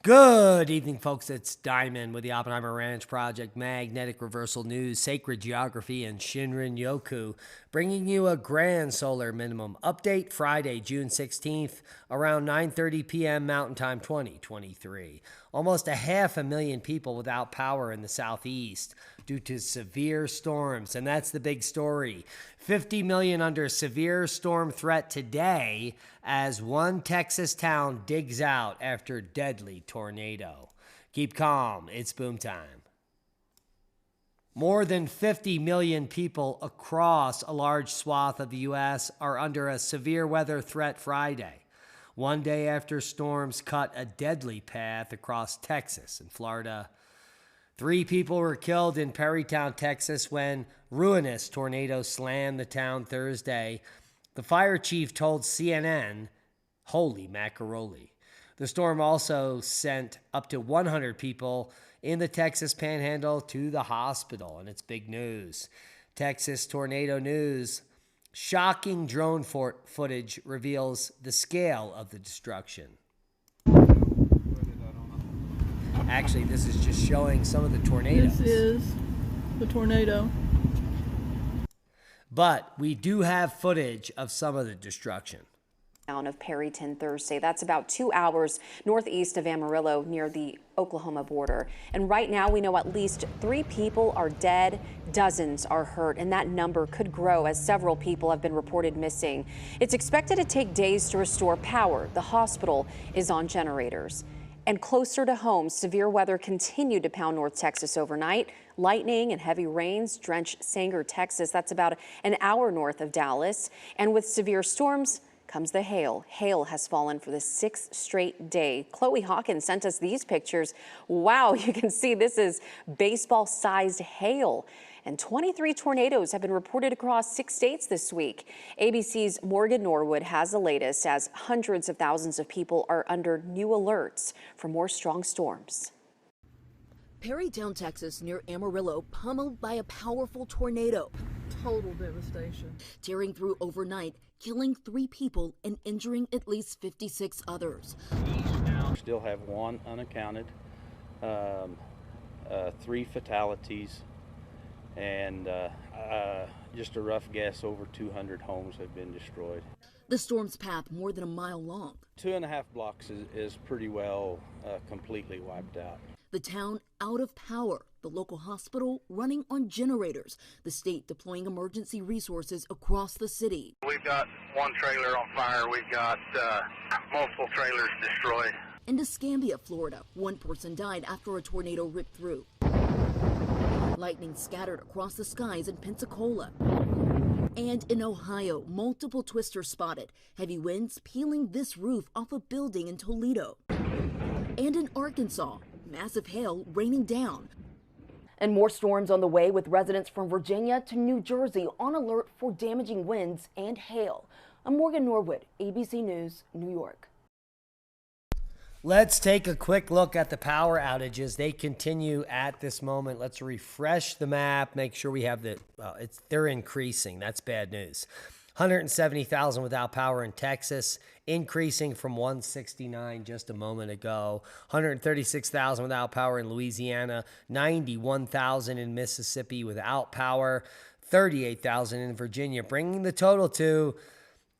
Good evening, folks. It's Diamond with the Oppenheimer Ranch Project, Magnetic Reversal News, Sacred Geography, and Shinrin Yoku, bringing you a grand solar minimum update Friday, June 16th, around 9:30 p.m. Mountain Time 2023. Almost 500,000 people without power in the southeast due to severe storms, and that's the big story. 50 million under severe storm threat today as one Texas town digs out after deadly tornado. Keep calm, it's boom time. More than 50 million people across a large swath of the U.S. are under a severe weather threat Friday, one day after storms cut a deadly path across Texas and Florida. 3 people were killed in Perrytown, Texas, when ruinous tornadoes slammed the town Thursday. The fire chief told CNN, "Holy macaroni." The storm also sent up to 100 people in the Texas Panhandle to the hospital, and it's big news. Texas Tornado News. Shocking drone footage reveals the scale of the destruction. Actually, this is just showing some of the tornadoes. This is the tornado. But we do have footage of some of the destruction. Town of Perryton Thursday. That's about 2 hours northeast of Amarillo near the Oklahoma border. And right now we know at least 3 people are dead, dozens are hurt, and that number could grow as several people have been reported missing. It's expected to take days to restore power. The hospital is on generators. And closer to home, severe weather continued to pound North Texas overnight. Lightning and heavy rains drenched Sanger, Texas. That's about an hour north of Dallas. And with severe storms comes the hail. Hail has fallen for the 6th straight day. Chloe Hawkins sent us these pictures. Wow, you can see this is baseball-sized hail. And 23 tornadoes have been reported across 6 states this week. ABC's Morgan Norwood has the latest as hundreds of thousands of people are under new alerts for more strong storms. Perrytown, Texas, near Amarillo, pummeled by a powerful tornado. Total devastation. Tearing through overnight, killing 3 people and injuring at least 56 others. Still have 1 unaccounted, 3 fatalities, and just a rough guess, over 200 homes have been destroyed. The storm's path more than a mile long. 2.5 blocks is pretty well completely wiped out. The town out of power, the local hospital running on generators, the state deploying emergency resources across the city. We've got 1 trailer on fire. We've got multiple trailers destroyed. In Campi, Florida, 1 person died after a tornado ripped through. Lightning scattered across the skies in Pensacola. And in Ohio, multiple twisters spotted. Heavy winds peeling this roof off a building in Toledo. And in Arkansas, massive hail raining down. And more storms on the way, with residents from Virginia to New Jersey on alert for damaging winds and hail. I'm Morgan Norwood, ABC News, New York. Let's take a quick look at the power outages. They continue at this moment. Let's refresh the map, make sure we have they're increasing. That's bad news. 170,000 without power in Texas, increasing from 169 just a moment ago. 136,000 without power in Louisiana, 91,000 in Mississippi without power, 38,000 in Virginia, bringing the total to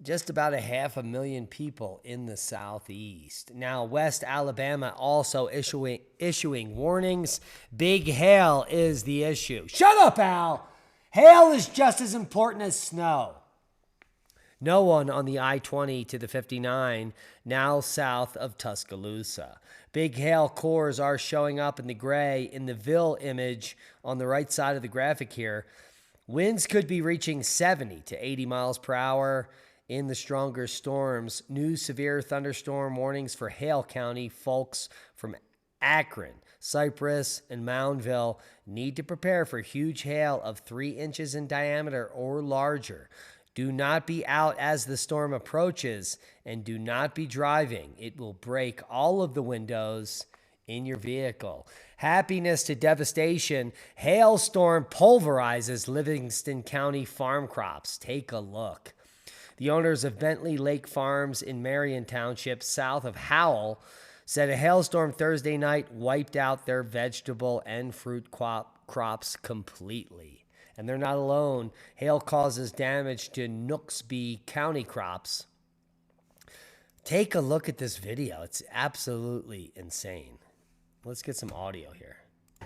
just about 500,000 people in the southeast. Now, West Alabama also issuing warnings. Big hail is the issue. Shut up, Al! Hail is just as important as snow. No one on the I-20 to the 59, now south of Tuscaloosa. Big hail cores are showing up in the gray in the Ville image on the right side of the graphic here. Winds could be reaching 70 to 80 miles per hour. In the stronger storms, new severe thunderstorm warnings for Hale County. Folks from Akron, Cypress, and Moundville need to prepare for huge hail of 3 inches in diameter or larger. Do not be out as the storm approaches, and do not be driving. It will break all of the windows in your vehicle. Happiness to devastation. Hailstorm pulverizes Livingston County farm crops. Take a look. The owners of Bentley Lake Farms in Marion Township, south of Howell, said a hailstorm Thursday night wiped out their vegetable and fruit crops completely. And they're not alone. Hail causes damage to Nooksby County crops. Take a look at this video. It's absolutely insane. Let's get some audio here.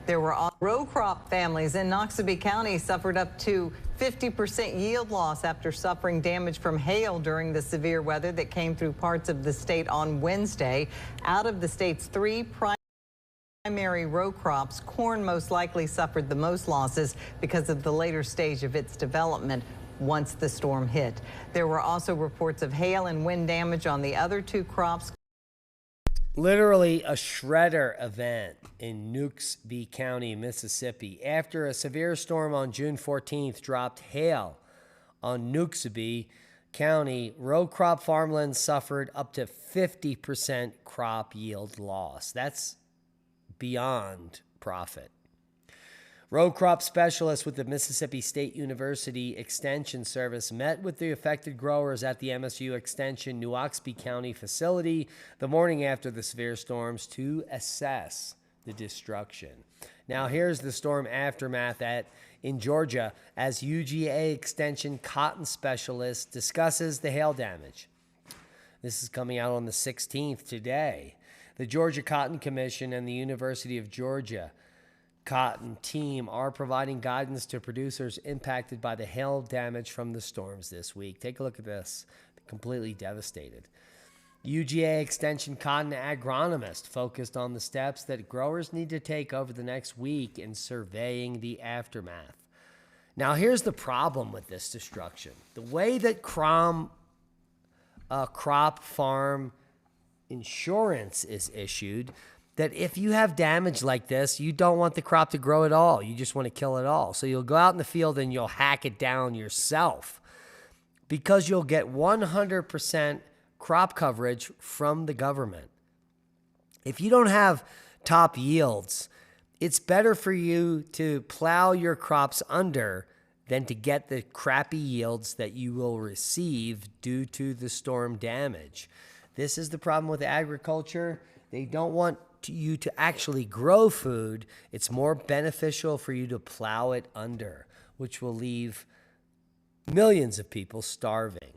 There were row crop families in Noxubee County suffered up to 50% yield loss after suffering damage from hail during the severe weather that came through parts of the state on Wednesday. Out of the state's 3 primary row crops, corn most likely suffered the most losses because of the later stage of its development once the storm hit. There were also reports of hail and wind damage on the other 2 crops. Literally a shredder event in Nooksby County, Mississippi. After a severe storm on June 14th dropped hail on Nooksby County, row crop farmland suffered up to 50% crop yield loss. That's beyond profit. Row crop specialists with the Mississippi State University Extension Service met with the affected growers at the MSU Extension Nooksby County facility the morning after the severe storms to assess the destruction. Now here's the storm aftermath in Georgia as UGA Extension cotton specialist discusses the hail damage. This is coming out on the 16th today. The Georgia Cotton Commission and the University of Georgia Cotton team are providing guidance to producers impacted by the hail damage from the storms this week. Take a look at this. Completely devastated. UGA Extension cotton agronomist focused on the steps that growers need to take over the next week in surveying the aftermath. Now, here's the problem with this destruction. The way that crop farm insurance is issued, that if you have damage like this, you don't want the crop to grow at all. You just want to kill it all. So you'll go out in the field and you'll hack it down yourself because you'll get 100% crop coverage from the government. If you don't have top yields, it's better for you to plow your crops under than to get the crappy yields that you will receive due to the storm damage. This is the problem with agriculture. They don't want you to actually grow food. It's more beneficial for you to plow it under, which will leave millions of people starving.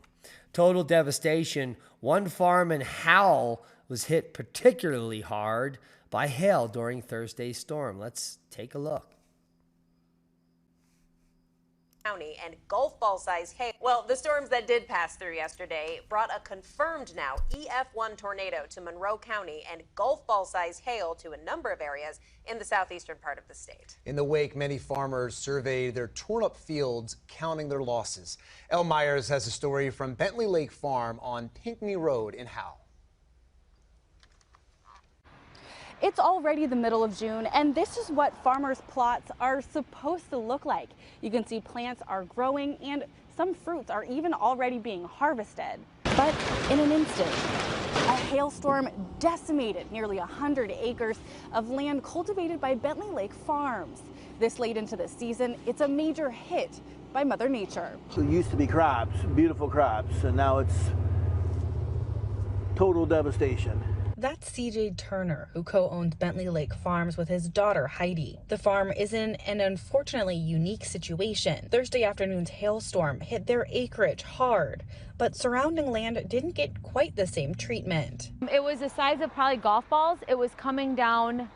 Total devastation. One farm in Howell was hit particularly hard by hail during Thursday's storm. Let's take a look. County and golf ball size hail. Well, the storms that did pass through yesterday brought a confirmed now EF1 tornado to Monroe County and golf ball size hail to a number of areas in the southeastern part of the state. In the wake, many farmers surveyed their torn up fields, counting their losses. Elle Myers has a story from Bentley Lake Farm on Pinckney Road in Howell. It's already the middle of June, and this is what farmers' plots are supposed to look like. You can see plants are growing and some fruits are even already being harvested. But in an instant, a hailstorm decimated nearly 100 acres of land cultivated by Bentley Lake Farms. This late into the season, it's a major hit by Mother Nature. So it used to be crops, beautiful crops, and now it's total devastation. That's CJ Turner, who co-owns Bentley Lake Farms with his daughter Heidi. The farm is in an unfortunately unique situation. Thursday afternoon's hailstorm hit their acreage hard, but surrounding land didn't get quite the same treatment. It was the size of probably golf balls. It was coming down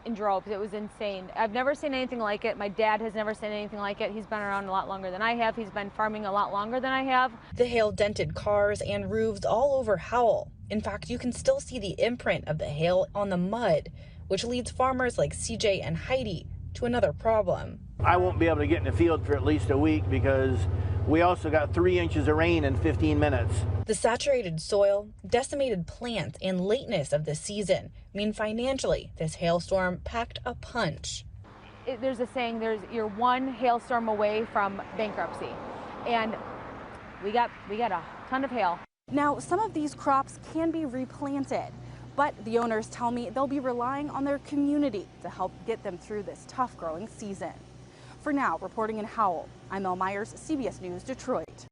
in droves. It was insane. I've never seen anything like it. My dad has never seen anything like it. He's been around a lot longer than I have. He's been farming a lot longer than I have. The hail dented cars and roofs all over Howell. In fact, you can still see the imprint of the hail on the mud, which leads farmers like CJ and Heidi to another problem. I won't be able to get in the field for at least a week because we also got 3 inches of rain in 15 minutes. The saturated soil, decimated plants, and lateness of the season mean financially this hailstorm packed a punch. There's a saying, you're one hailstorm away from bankruptcy, and we got a ton of hail. Now, some of these crops can be replanted, but the owners tell me they'll be relying on their community to help get them through this tough growing season. For now, reporting in Howell, I'm Elle Myers, CBS News, Detroit.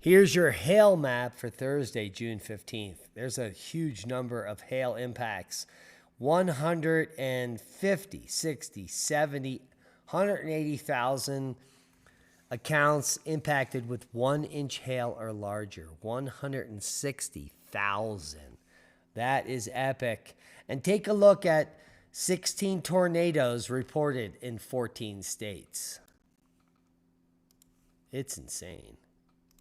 Here's your hail map for Thursday, June 15th. There's a huge number of hail impacts. 150, 60, 70, 180,000 accounts impacted with 1 inch hail or larger. 160,000. That is epic. And take a look at 16 tornadoes reported in 14 states. It's insane.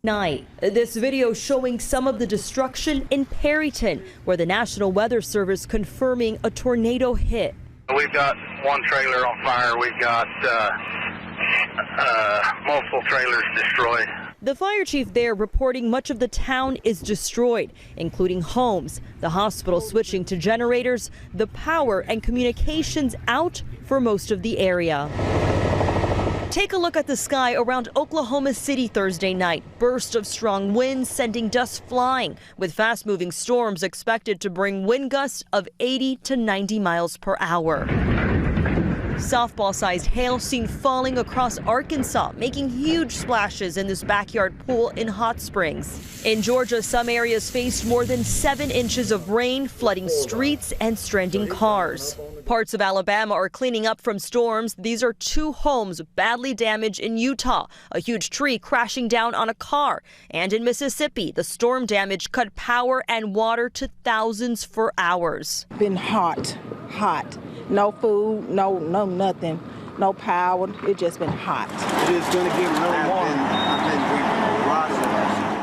Night. This video showing some of the destruction in Perryton, where the National Weather Service confirming a tornado hit. We've got one trailer on fire. We've got multiple trailers destroyed. The fire chief there reporting much of the town is destroyed, including homes, the hospital switching to generators, the power and communications out for most of the area. Take a look at the sky around Oklahoma City Thursday night. Burst of strong winds sending dust flying, with fast-moving storms expected to bring wind gusts of 80 to 90 miles per hour. Softball-sized hail seen falling across Arkansas, making huge splashes in this backyard pool in Hot Springs. In Georgia, some areas faced more than 7 inches of rain, flooding streets and stranding cars. Parts of Alabama are cleaning up from storms. These are 2 homes badly damaged in Utah, a huge tree crashing down on a car. And in Mississippi, the storm damage cut power and water to thousands for hours. Been hot. No food, no nothing, no power. It just been hot. It is going to get really warm.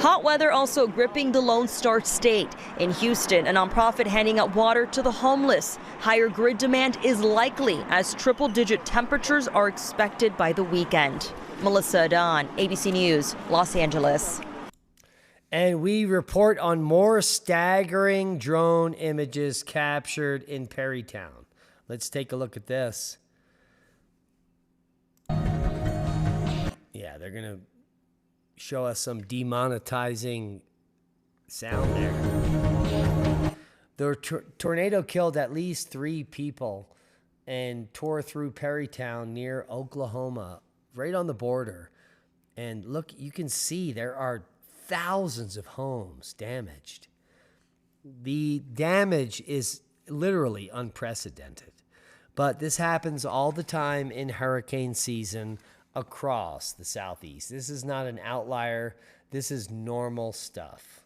Hot weather also gripping the Lone Star State. In Houston, a nonprofit handing out water to the homeless. Higher grid demand is likely as triple-digit temperatures are expected by the weekend. Melissa Adon, ABC News, Los Angeles. And we report on more staggering drone images captured in Perrytown. Let's take a look at this. Yeah, they're going to show us some demonetizing sound there. The tornado killed at least 3 people and tore through Perrytown near Oklahoma, right on the border. And look, you can see there are thousands of homes damaged. The damage is literally unprecedented. But this happens all the time in hurricane season across the Southeast. This is not an outlier. This is normal stuff.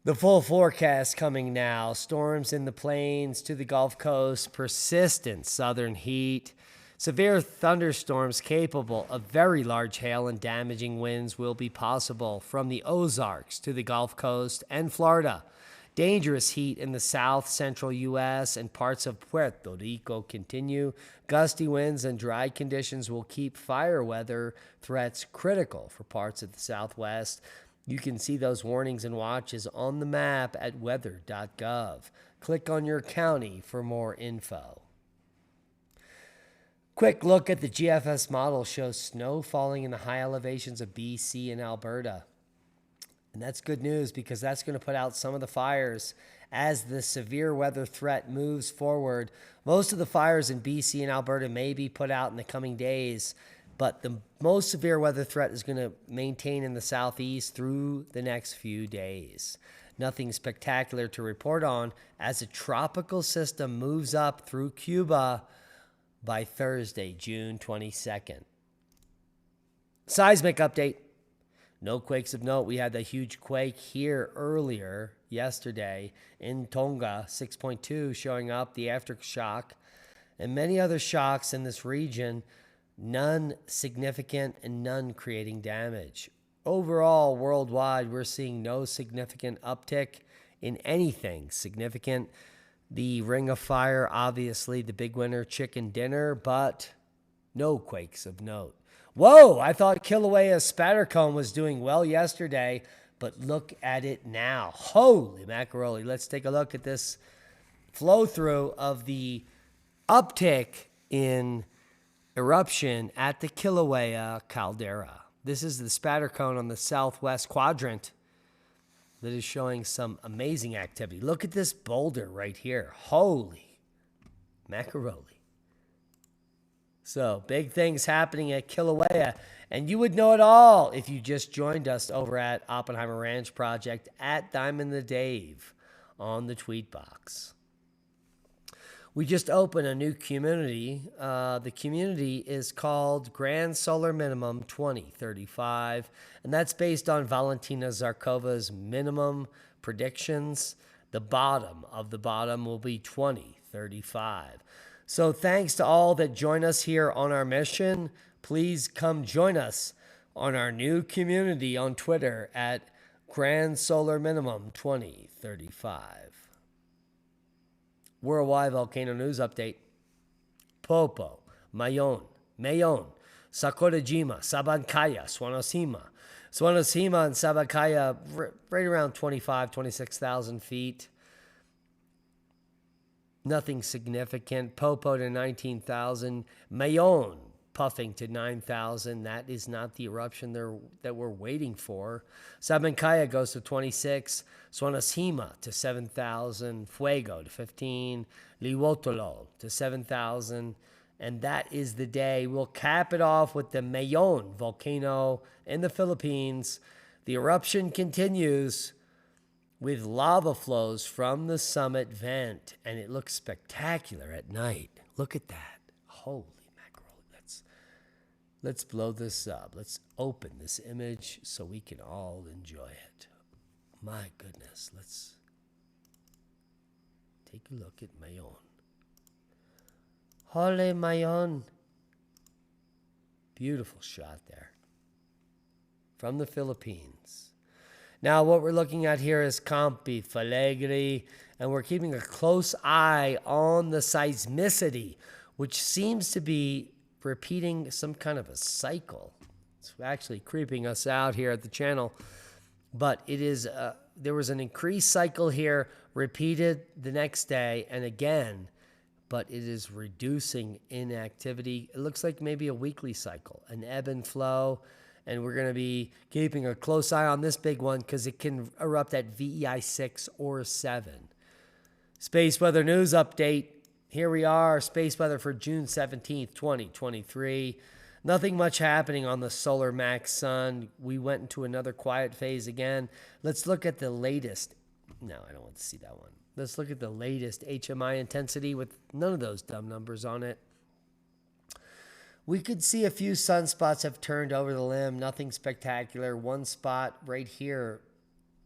The full forecast coming now. Storms in the plains to the Gulf Coast, persistent southern heat. Severe thunderstorms capable of very large hail and damaging winds will be possible from the Ozarks to the Gulf Coast and Florida. Dangerous heat in the south central U.S. and parts of Puerto Rico continue. Gusty winds and dry conditions will keep fire weather threats critical for parts of the Southwest. You can see those warnings and watches on the map at weather.gov. Click on your county for more info. Quick look at the GFS model shows snow falling in the high elevations of BC and Alberta. And that's good news because that's going to put out some of the fires as the severe weather threat moves forward. Most of the fires in BC and Alberta may be put out in the coming days, but the most severe weather threat is going to maintain in the southeast through the next few days. Nothing spectacular to report on as a tropical system moves up through Cuba by Thursday, June 22nd. Seismic update. No quakes of note. We had the huge quake here earlier yesterday in Tonga, 6.2 showing up, the aftershock, and many other shocks in this region, none significant and none creating damage. Overall, worldwide, we're seeing no significant uptick in anything significant. The Ring of Fire, obviously the big winner, chicken dinner, but no quakes of note. Whoa, I thought Kilauea's spatter cone was doing well yesterday, but look at it now. Holy macaroni. Let's take a look at this flow through of the uptick in eruption at the Kilauea caldera. This is the spatter cone on the southwest quadrant. that is showing some amazing activity. Look at this boulder right here. Holy macaroni. So big things happening at Kilauea, and you would know it all if you just joined us over at Oppenheimer Ranch Project at Diamond the Dave on the tweet box. We just opened a new community. The community is called Grand Solar Minimum 2035, and that's based on Valentina Zarkova's minimum predictions. The bottom of the bottom will be 2035. So thanks to all that join us here on our mission. Please come join us on our new community on Twitter at Grand Solar Minimum 2035. Worldwide volcano news update. Popo, Mayon, Sakurajima, Sabancaya, Swanosima. Swanosima and Sabancaya right around 26,000 feet. Nothing significant. Popo to 19,000. Mayon puffing to 9,000. That is not the eruption that we're waiting for. Sabancaya goes to 26. Swanosima to 7,000. Fuego to 15. Liwotolo to 7,000. And that is the day. We'll cap it off with the Mayon volcano in the Philippines. The eruption continues with lava flows from the summit vent, and it looks spectacular at night. Look at that. Holy mackerel. Let's blow this up. Let's open this image so we can all enjoy it. My goodness. Let's take a look at Mayon. Holy Mayon. Beautiful shot there from the Philippines. Now, what we're looking at here is Campi, Flegrei, and we're keeping a close eye on the seismicity, which seems to be repeating some kind of a cycle. It's actually creeping us out here at the channel, but it is there was an increased cycle here, repeated the next day and again, but it is reducing in activity. It looks like maybe a weekly cycle, an ebb and flow. And we're going to be keeping a close eye on this big one because it can erupt at VEI 6 or 7. Space weather news update. Here we are, space weather for June 17th, 2023. Nothing much happening on the solar max sun. We went into another quiet phase again. Let's look at the latest. No, I don't want to see that one. Let's look at the latest HMI intensity with none of those dumb numbers on it. We could see a few sunspots have turned over the limb. Nothing spectacular. One spot right here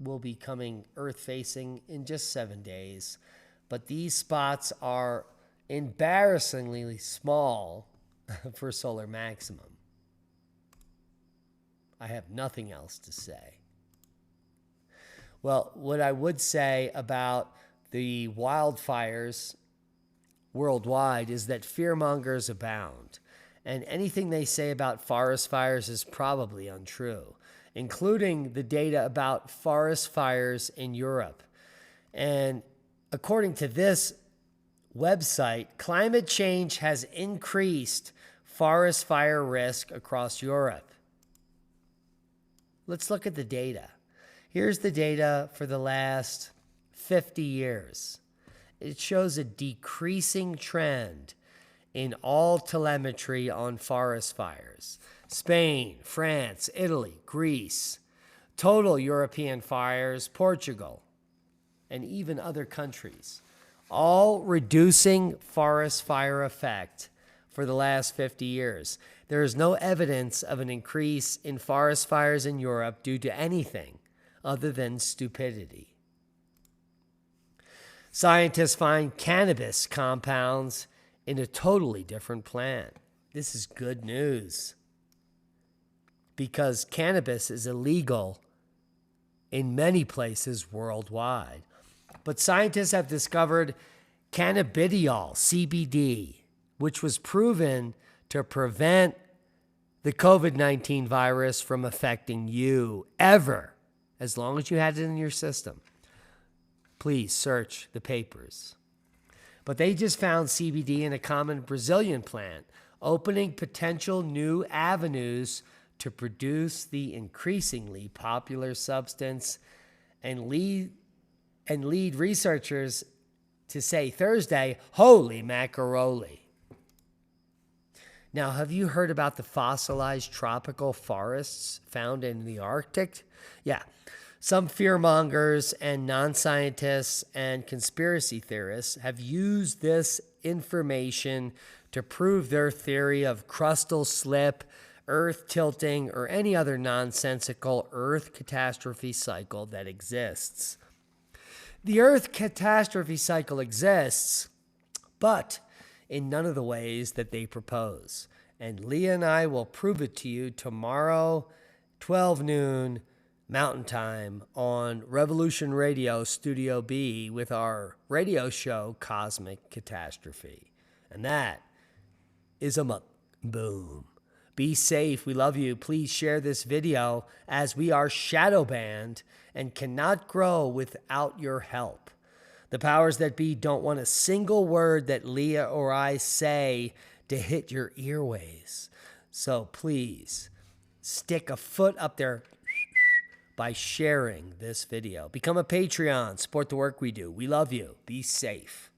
will be coming Earth-facing in just 7 days. But these spots are embarrassingly small for solar maximum. I have nothing else to say. Well, what I would say about the wildfires worldwide is that fearmongers abound. And anything they say about forest fires is probably untrue, including the data about forest fires in Europe. And according to this website, climate change has increased forest fire risk across Europe. Let's look at the data. Here's the data for the last 50 years. It shows a decreasing trend in all telemetry on forest fires. Spain, France, Italy, Greece, total European fires, Portugal, and even other countries, all reducing forest fire effect for the last 50 years. There is no evidence of an increase in forest fires in Europe due to anything other than stupidity. Scientists find cannabis compounds in a totally different plant. This is good news because cannabis is illegal in many places worldwide. But scientists have discovered cannabidiol, CBD, which was proven to prevent the COVID-19 virus from affecting you ever, as long as you had it in your system. Please search the papers. But they just found CBD in a common Brazilian plant, opening potential new avenues to produce the increasingly popular substance. and lead researchers to say Thursday, holy macaroni. Now, have you heard about the fossilized tropical forests found in the Arctic? Yeah. Some fearmongers and non-scientists and conspiracy theorists have used this information to prove their theory of crustal slip, Earth tilting, or any other nonsensical Earth catastrophe cycle that exists. The Earth catastrophe cycle exists, but in none of the ways that they propose. And Leah and I will prove it to you tomorrow, 12 noon, Mountain Time, on Revolution Radio Studio B with our radio show, Cosmic Catastrophe. And that is a boom. Be safe. We love you. Please share this video, as we are shadow banned and cannot grow without your help. The powers that be don't want a single word that Leah or I say to hit your earways. So please stick a foot up there by sharing this video. Become a Patreon. Support the work we do. We love you. Be safe.